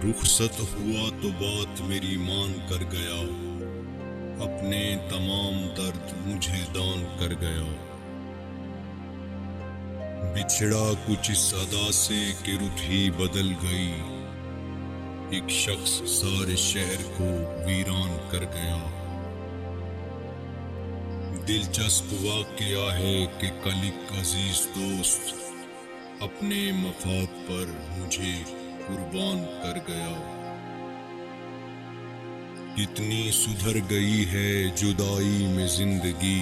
رخصت ہوا تو بات میری مان کر گیا، اپنے تمام درد مجھے دان کر گیا۔ بچھڑا کچھ اس ادا سے کہ رخ ہی بدل گئی، ایک شخص سارے شہر کو ویران کر گیا۔ دلچسپ واقعہ ہے کہ کل ایک عزیز دوست اپنے مفاد پر مجھے قربان کر گیا۔ کتنی سدھر گئی ہے جدائی میں زندگی،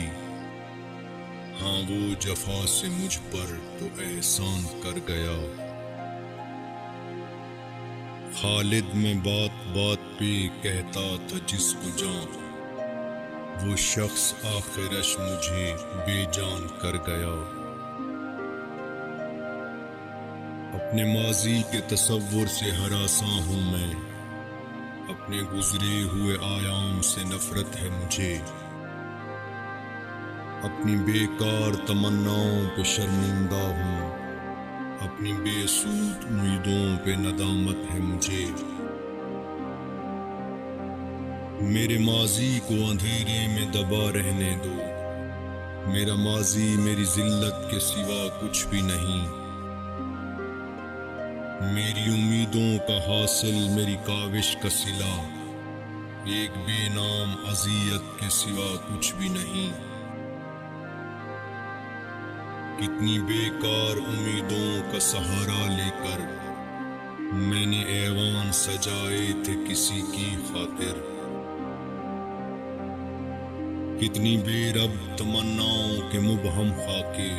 ہاں وہ جفا سے مجھ پر تو احسان کر گیا۔ خالد میں بات بات پہ کہتا تھا جس کو جان، وہ شخص آخرش مجھے بے جان کر گیا۔ اپنے ماضی کے تصور سے ہراساں ہوں میں، اپنے گزرے ہوئے ایام سے نفرت ہے مجھے۔ اپنی بیکار تمناؤں پہ شرمندہ ہوں، اپنی بے سود امیدوں پہ ندامت ہے مجھے۔ میرے ماضی کو اندھیرے میں دبا رہنے دو، میرا ماضی میری ذلت کے سوا کچھ بھی نہیں۔ میری امیدوں کا حاصل میری کاوش کا صلہ، ایک بے نام اذیت کے سوا کچھ بھی نہیں۔ کتنی بیکار امیدوں کا سہارا لے کر میں نے ایوان سجائے تھے کسی کی خاطر، کتنی بے رب تمناؤں کے مبہم خاکے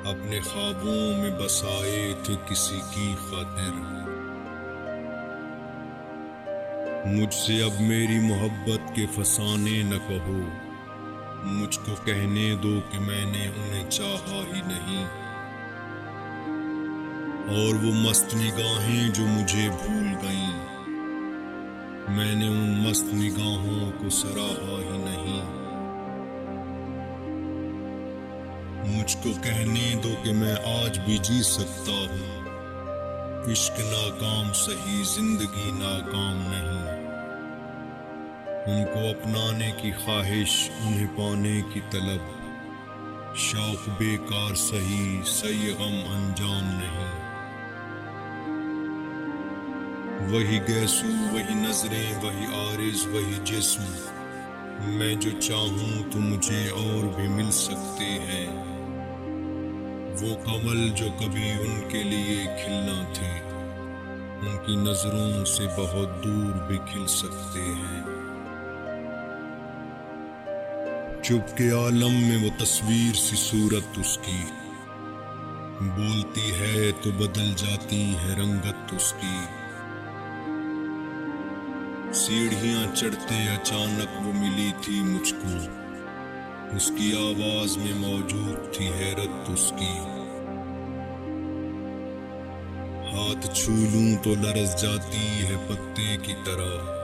اپنے خوابوں میں بسائے تھے کسی کی خاطر۔ مجھ سے اب میری محبت کے فسانے نہ کہو، مجھ کو کہنے دو کہ میں نے انہیں چاہا ہی نہیں۔ اور وہ مست نگاہیں جو مجھے بھول گئیں، میں نے ان مست نگاہوں کو سراہا ہی نہیں۔ مجھ کو کہنے دو کہ میں آج بھی جی سکتا ہوں، عشق ناکام سہی زندگی ناکام نہیں۔ ان کو اپنانے کی خواہش، انہیں پانے کی طلب، شوق بیکار سہی سہی غم انجام نہیں۔ وہی گیسو وہی نظریں وہی عارض وہی جسم، میں جو چاہوں تو مجھے اور بھی مل سکتے ہیں۔ وہ کمل جو کبھی ان کے لیے کھلنا تھے، ان کی نظروں سے بہت دور بھی کھل سکتے ہیں۔ چپ کے عالم میں وہ تصویر سی صورت اس کی، بولتی ہے تو بدل جاتی ہے رنگت اس کی۔ سیڑھیاں چڑھتے اچانک وہ ملی تھی مجھ کو، اس کی آواز میں موجود تھی حیرت اس کی۔ ہاتھ چھو لوں تو لرز جاتی ہے پتے کی طرح،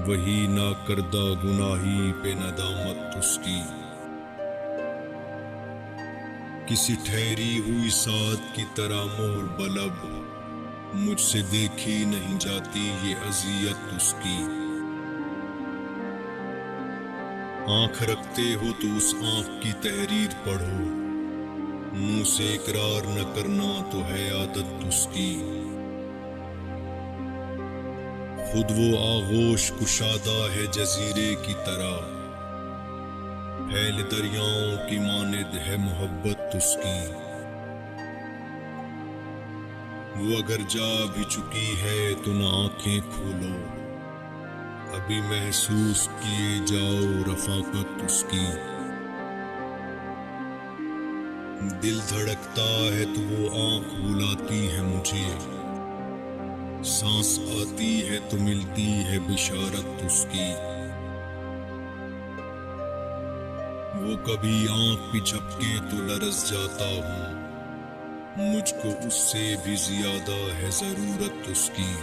وہی ناکردہ گناہی پہ ندامت اس کی۔ کسی ٹھہری ہوئی ساعت کی طرح مور بلب، مجھ سے دیکھی نہیں جاتی یہ اذیت اس کی۔ آنکھ رکھتے ہو تو اس آنکھ کی تحریر پڑھو، منہ سے اقرار نہ کرنا تو ہے عادت اس کی۔ خود وہ آغوش کشادہ ہے جزیرے کی طرح، پھیل دریاؤں کی مانند ہے محبت اس کی۔ وہ اگر جا بھی چکی ہے تو نہ آنکھیں کھولو، ابھی محسوس کیے جاؤ رفاقت اس کی۔ دل دھڑکتا ہے تو وہ آنکھ بلاتی ہے مجھے، سانس آتی ہے تو ملتی ہے بشارت اس کی۔ وہ کبھی آنکھ بھی جھپکے تو لرز جاتا ہوں، مجھ کو اس سے بھی زیادہ ہے ضرورت اس کی۔